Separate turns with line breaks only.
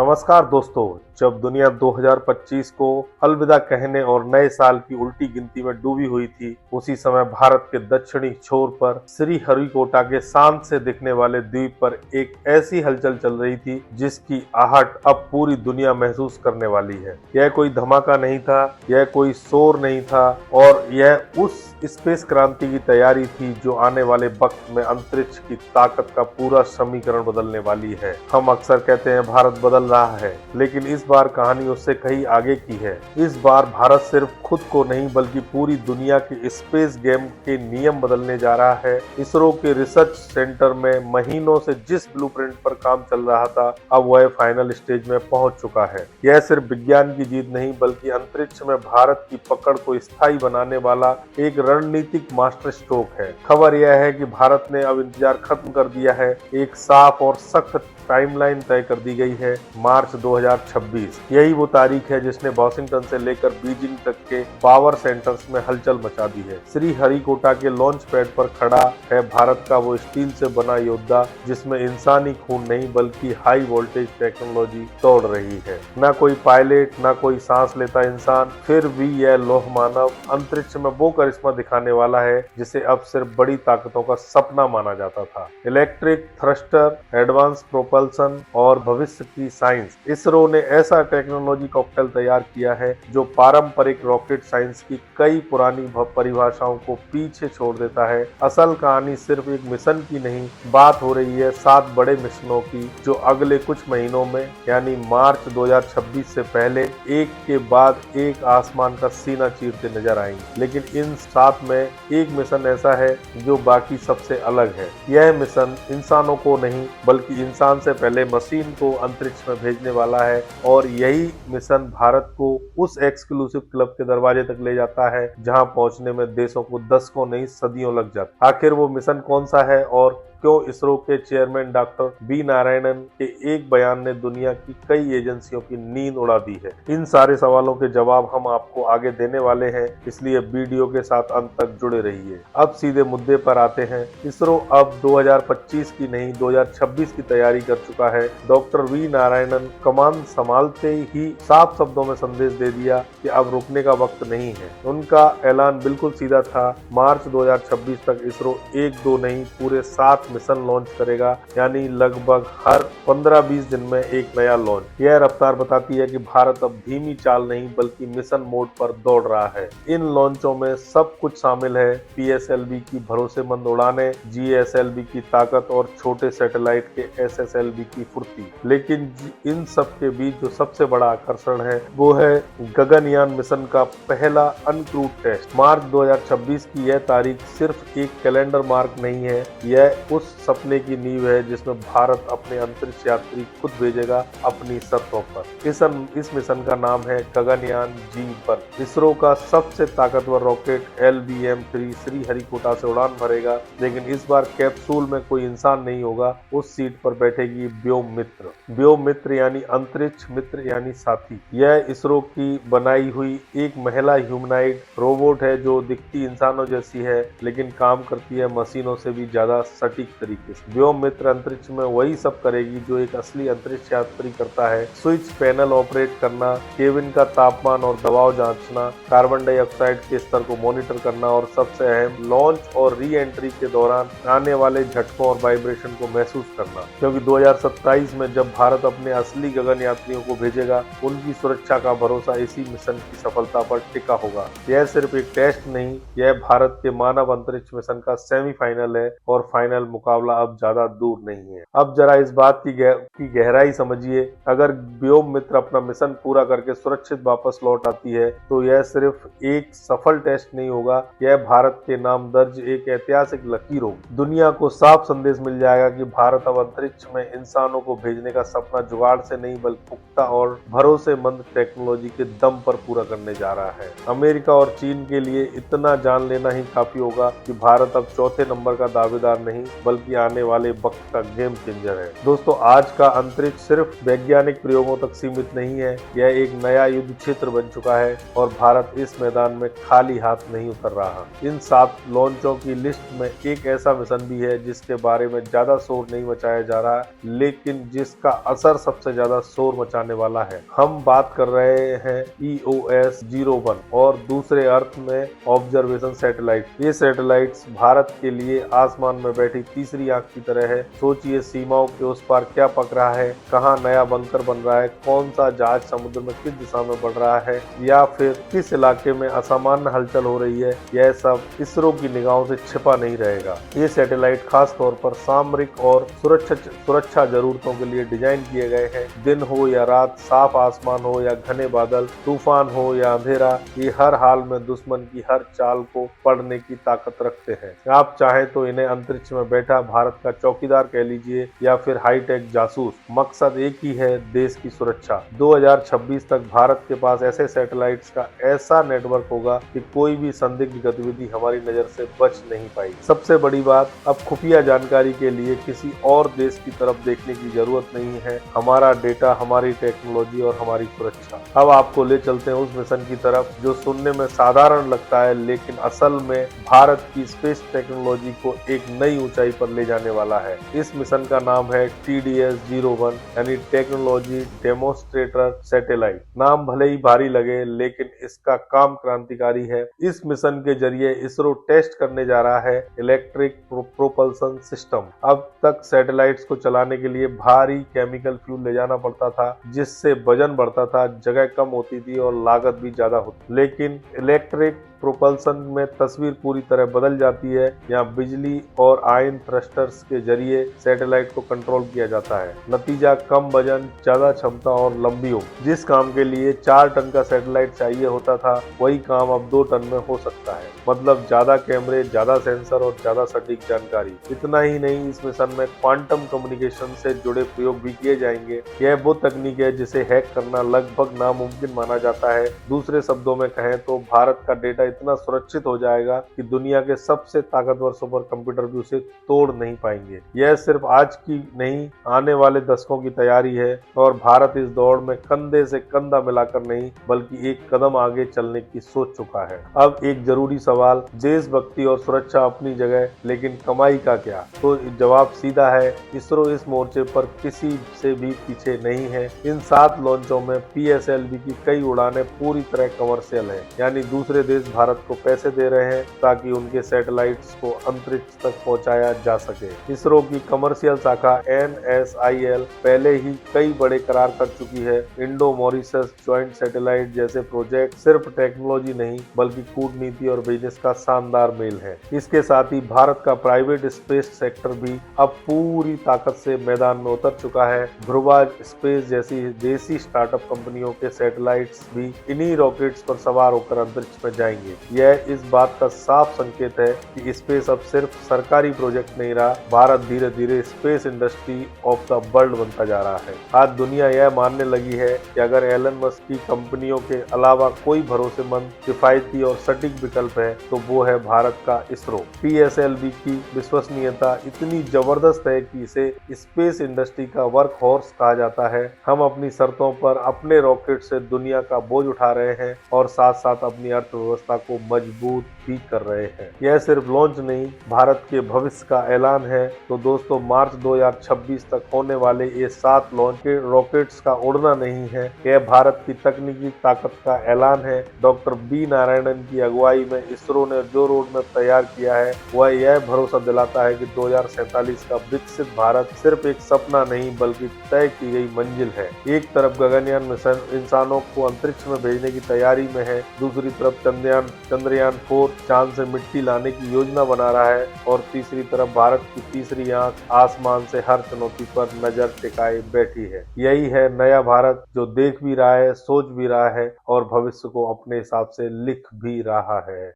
नमस्कार दोस्तों। जब दुनिया 2025 को अलविदा कहने और नए साल की उल्टी गिनती में डूबी हुई थी, उसी समय भारत के दक्षिणी छोर पर श्रीहरिकोटा के शांत से दिखने वाले द्वीप पर एक ऐसी हलचल चल रही थी जिसकी आहट अब पूरी दुनिया महसूस करने वाली है। यह कोई धमाका नहीं था, यह कोई शोर नहीं था, और यह उस स्पेस क्रांति की तैयारी थी जो आने वाले वक्त में अंतरिक्ष की ताकत का पूरा समीकरण बदलने वाली है। हम अक्सर कहते हैं भारत बदल रहा है, लेकिन इस बार कहानी उससे कहीं आगे की है। इस बार भारत सिर्फ खुद को नहीं बल्कि पूरी दुनिया के स्पेस गेम के नियम बदलने जा रहा है। इसरो के रिसर्च सेंटर में महीनों से जिस ब्लूप्रिंट पर काम चल रहा था, अब वह फाइनल स्टेज में पहुंच चुका है। यह सिर्फ विज्ञान की जीत नहीं बल्कि अंतरिक्ष में भारत की पकड़ को स्थायी बनाने वाला एक रणनीतिक मास्टर स्ट्रोक है। खबर यह है कि भारत ने अब इंतजार खत्म कर दिया है। एक साफ और सख्त टाइमलाइन तय कर दी गई है, मार्च 2026। यही वो तारीख है जिसने वॉशिंगटन से लेकर बीजिंग तक के पावर सेंटर्स में हलचल मचा दी है। श्रीहरिकोटा के लॉन्च पैड पर खड़ा है भारत का वो स्टील से बना योद्धा जिसमें इंसानी खून नहीं बल्कि हाई वोल्टेज टेक्नोलॉजी दौड़ रही है। न कोई पायलट, न कोई सांस लेता इंसान, फिर भी यह लौह मानव अंतरिक्ष में वो करिश्मा दिखाने वाला है जिसे अब सिर्फ बड़ी ताकतों का सपना माना जाता था। इलेक्ट्रिक थ्रस्टर, एडवांस प्रोपल्शन और भविष्य की साइंस। इसरो ने ऐसा टेक्नोलॉजी कॉकटेल तैयार किया है जो पारंपरिक रॉकेट साइंस की कई पुरानी परिभाषाओं को पीछे छोड़ देता है। असल कहानी सिर्फ एक मिशन की नहीं, बात हो रही है 7 बड़े मिशनों की जो अगले कुछ महीनों में यानी मार्च 2026 से पहले एक के बाद एक आसमान का सीना चीरते नजर आएंगे। लेकिन इन 7 में एक मिशन ऐसा है जो बाकी सबसे अलग है। यह मिशन इंसानों को नहीं बल्कि इंसान से पहले मशीन को अंतरिक्ष में भेजने वाला है, और यही मिशन भारत को उस एक्सक्लूसिव क्लब के दरवाजे तक ले जाता है जहां पहुंचने में देशों को दशकों नहीं सदियों लग जाती। आखिर वो मिशन कौन सा है और क्यों इसरो के चेयरमैन डॉक्टर बी नारायणन के एक बयान ने दुनिया की कई एजेंसियों की नींद उड़ा दी है? इन सारे सवालों के जवाब हम आपको आगे देने वाले हैं, इसलिए वीडियो के साथ अंत तक जुड़े रहिए। अब सीधे मुद्दे पर आते हैं। इसरो अब 2025 की नहीं 2026 की तैयारी कर चुका है। डॉक्टर वी नारायणन कमान संभालते ही साफ शब्दों में संदेश दे दिया कि अब रुकने का वक्त नहीं है। उनका ऐलान बिल्कुल सीधा था, मार्च 2026 तक इसरो 1-2 नहीं पूरे 7 मिशन लॉन्च करेगा, यानी लगभग हर 15-20 दिन में एक नया लॉन्च। यह रफ्तार बताती है कि भारत अब धीमी चाल नहीं बल्कि मिशन मोड पर दौड़ रहा है। इन लॉन्चों में सब कुछ शामिल है, पीएसएलवी की भरोसेमंद उड़ानें, जीएसएलवी की ताकत और छोटे सैटेलाइट के एसएसएलवी की फुर्ती। लेकिन इन सब के बीच जो सबसे बड़ा आकर्षण है वो है गगनयान मिशन का पहला अनक्रूड टेस्ट। मार्च 2026 की यह तारीख सिर्फ एक कैलेंडर मार्क नहीं है, यह उस सपने की नींव है जिसमें भारत अपने अंतरिक्ष यात्री खुद भेजेगा अपनी शर्तों पर। इस मिशन का नाम है गगनयान G1। इसरो का सबसे ताकतवर रॉकेट LVM-3 श्रीहरिकोटा से उड़ान भरेगा, लेकिन इस बार कैप्सूल में कोई इंसान नहीं होगा, उस सीट पर बैठेगी व्योम मित्र। व्योम मित्र यानी अंतरिक्ष मित्र यानी साथी। यह इसरो की बनाई हुई एक महिला ह्यूमनाइड रोबोट है जो दिखती इंसानों जैसी है लेकिन काम करती है मशीनों से भी ज्यादा सटीक तरीके से। व्योम मित्र अंतरिक्ष में वही सब करेगी जो एक असली अंतरिक्ष यात्री करता है। स्विच पैनल ऑपरेट करना, केबिन का तापमान और दबाव जांचना, कार्बन डाइऑक्साइड के स्तर को मॉनिटर करना और सबसे अहम लॉन्च और री एंट्री के दौरान आने वाले झटकों और वाइब्रेशन को महसूस करना। क्योंकि 2027 में जब भारत अपने असली गगन यात्रियों को भेजेगा, उनकी सुरक्षा का भरोसा इसी मिशन की सफलता पर टिका होगा। यह सिर्फ एक टेस्ट नहीं, यह भारत के मानव अंतरिक्ष मिशन का सेमीफाइनल है और फाइनल मुकाबला अब ज्यादा दूर नहीं है। अब जरा इस बात की गहराई समझिए। अगर व्योम मित्र अपना मिशन पूरा करके सुरक्षित वापस लौट आती है तो यह सिर्फ एक सफल टेस्ट नहीं होगा, यह भारत के नाम दर्ज एक ऐतिहासिक लकीर होगी। दुनिया को साफ संदेश मिल जाएगा कि भारत अब अंतरिक्ष में इंसानों को भेजने का सपना जुगाड़ से नहीं बल्कि पुख्ता और भरोसेमंद टेक्नोलॉजी के दम पर पूरा करने जा रहा है। अमेरिका और चीन के लिए इतना जान लेना ही काफी होगा कि भारत अब चौथे नंबर का दावेदार नहीं बल्कि आने वाले वक्त का गेम चेंजर है। दोस्तों, आज का अंतरिक्ष सिर्फ वैज्ञानिक प्रयोगों तक सीमित नहीं है, यह एक नया युद्ध क्षेत्र बन चुका है और भारत इस मैदान में खाली हाथ नहीं उतर रहा। इन 7 लॉन्चों की लिस्ट में एक ऐसा मिशन भी है जिसके बारे में ज्यादा शोर नहीं मचाया जा रहा है, लेकिन जिसका असर सबसे ज्यादा शोर मचाने वाला है। हम बात कर रहे हैं EOS 01 और दूसरे अर्थ में ऑब्जर्वेशन सैटेलाइट। ये सैटेलाइट्स भारत के लिए आसमान में बैठी तीसरी आंख की तरह है। सोचिए सीमाओं के उस पार क्या पक रहा है, कहाँ नया बंकर बन रहा है, कौन सा जहाज समुद्र में किस दिशा में बढ़ रहा है या फिर किस इलाके में असामान्य हलचल हो रही है, यह सब इसरो की निगाहों से छिपा नहीं रहेगा। ये सैटेलाइट खास तौर पर सामरिक और सुरक्षा जरूरतों के लिए डिजाइन किए गए हैं। दिन हो या रात, साफ आसमान हो या घने बादल, तूफान हो या अंधेरा, ये हर हाल में दुश्मन की हर चाल को पढ़ने की ताकत रखते हैं। आप चाहे तो इन्हें अंतरिक्ष में बैठा भारत का चौकीदार कह लीजिए या फिर हाईटेक जासूस, मकसद एक ही है, देश की सुरक्षा। 2026 तक भारत के पास ऐसे सैटेलाइट्स का ऐसा नेटवर्क होगा कि कोई भी संदिग्ध गतिविधि हमारी नजर से बच नहीं पाएगी। सबसे बड़ी बात, अब खुफिया जानकारी के लिए किसी और देश की तरफ देखने की जरूरत नहीं है। हमारा डेटा, हमारी टेक्नोलॉजी और हमारी सुरक्षा। अब आपको ले चलते हैं उस मिशन की तरफ जो सुनने में साधारण लगता है लेकिन असल में भारत की स्पेस टेक्नोलॉजी को एक नई ऊंचाई पर ले जाने वाला है। इस मिशन का नाम है TDS-01 यानी टेक्नोलॉजी डेमोन्स्ट्रेटर सैटेलाइट। नाम भले ही भारी लगे लेकिन इसका काम क्रांतिकारी है। इस मिशन के जरिए इसरो टेस्ट करने जा रहा है इलेक्ट्रिक प्रोपल्सन सिस्टम। अब तक सैटेलाइट्स को चलाने के लिए भारी केमिकल फ्यूल ले जाना पड़ता था, जिससे वजन बढ़ता था, जगह कम होती थी और लागत भी ज्यादा होती। लेकिन इलेक्ट्रिक प्रोपल्सन में तस्वीर पूरी तरह बदल जाती है। यहाँ बिजली और आयन थ्रस्टर्स के जरिए सैटेलाइट को कंट्रोल किया जाता है। नतीजा कम वजन, ज्यादा क्षमता और लंबी उम्र। जिस काम के लिए 4 टन का सैटेलाइट चाहिए होता था, वही काम अब 2 टन में हो सकता है। मतलब ज्यादा कैमरे, ज्यादा सेंसर और ज्यादा सटीक जानकारी। इतना ही नहीं, इस मिशन में क्वांटम कम्युनिकेशन से जुड़े प्रयोग भी किए जाएंगे। यह वो तकनीक है जिसे हैक करना लगभग नामुमकिन माना जाता है। दूसरे शब्दों में कहें तो भारत का डेटा इतना सुरक्षित हो जाएगा कि दुनिया के सबसे ताकतवर सुपर कंप्यूटर भी उसे तोड़ नहीं पाएंगे। यह सिर्फ आज की नहीं, आने वाले दशकों की तैयारी है और भारत इस दौड़ में कंधे से कंधा मिलाकर नहीं बल्कि एक कदम आगे चलने की सोच चुका है। अब एक जरूरी सवाल, देशभक्ति और सुरक्षा अपनी जगह, लेकिन कमाई का क्या? तो जवाब सीधा है, इसरो इस मोर्चे पर किसी से भी पीछे नहीं है। इन 7 लॉन्चों में PSLV की कई उड़ानें पूरी तरह कमर्शियल है, यानी दूसरे देश भारत को पैसे दे रहे हैं ताकि उनके सैटेलाइट्स को अंतरिक्ष तक पहुंचाया जा सके। इसरो की कमर्शियल शाखा NSIL पहले ही कई बड़े करार कर चुकी है। इंडो मॉरिशस ज्वाइंट सैटेलाइट जैसे प्रोजेक्ट सिर्फ टेक्नोलॉजी नहीं बल्कि कूटनीति और बिजनेस का शानदार मेल है। इसके साथ ही भारत का प्राइवेट स्पेस सेक्टर भी अब पूरी ताकत से मैदान में उतर चुका है। ध्रुवा स्पेस जैसी देसी स्टार्टअप कंपनियों के सैटेलाइट्स भी इन्हीं रॉकेट्स पर सवार होकर अंतरिक्ष में जाएंगे। यह इस बात का साफ संकेत है कि स्पेस अब सिर्फ सरकारी प्रोजेक्ट नहीं रहा, भारत धीरे धीरे space industry of the world बनता जा रहा है। आज दुनिया यह मानने लगी है कि अगर एलन मस्क की कंपनियों के अलावा कोई भरोसेमंद, किफायती और सटीक विकल्प है तो वो है भारत का इसरो। PSLV की विश्वसनीयता इतनी जबरदस्त है कि इसे स्पेस इंडस्ट्री का वर्क हॉर्स कहा जाता है। हम अपनी शर्तों पर अपने रॉकेट से दुनिया का बोझ उठा रहे हैं और साथ साथ अपनी अर्थव्यवस्था को मजबूत भी कर रहे हैं। यह सिर्फ लॉन्च नहीं, भारत के भविष्य का ऐलान है। तो दोस्तों, मार्च 2026 तक होने वाले ये 7 लॉन्च के रॉकेट्स का उड़ना नहीं है, यह भारत की तकनीकी ताकत का ऐलान है। डॉक्टर B नारायणन की अगुवाई में इसरो ने जो रोड मैप तैयार किया है वह यह भरोसा दिलाता है कि 2047 का विकसित भारत सिर्फ एक सपना नहीं बल्कि तय की गई मंजिल है। एक तरफ गगनयान मिशन इंसानों को अंतरिक्ष में भेजने की तैयारी में है, दूसरी तरफ चंद्रयान 4 चांद से मिट्टी लाने की योजना बना रहा है और तीसरी तरफ भारत की तीसरी आंख आसमान से हर चुनौती पर नजर टिकाए बैठी है। यही है नया भारत जो देख भी रहा है, सोच भी रहा है और भविष्य को अपने हिसाब से लिख भी रहा है।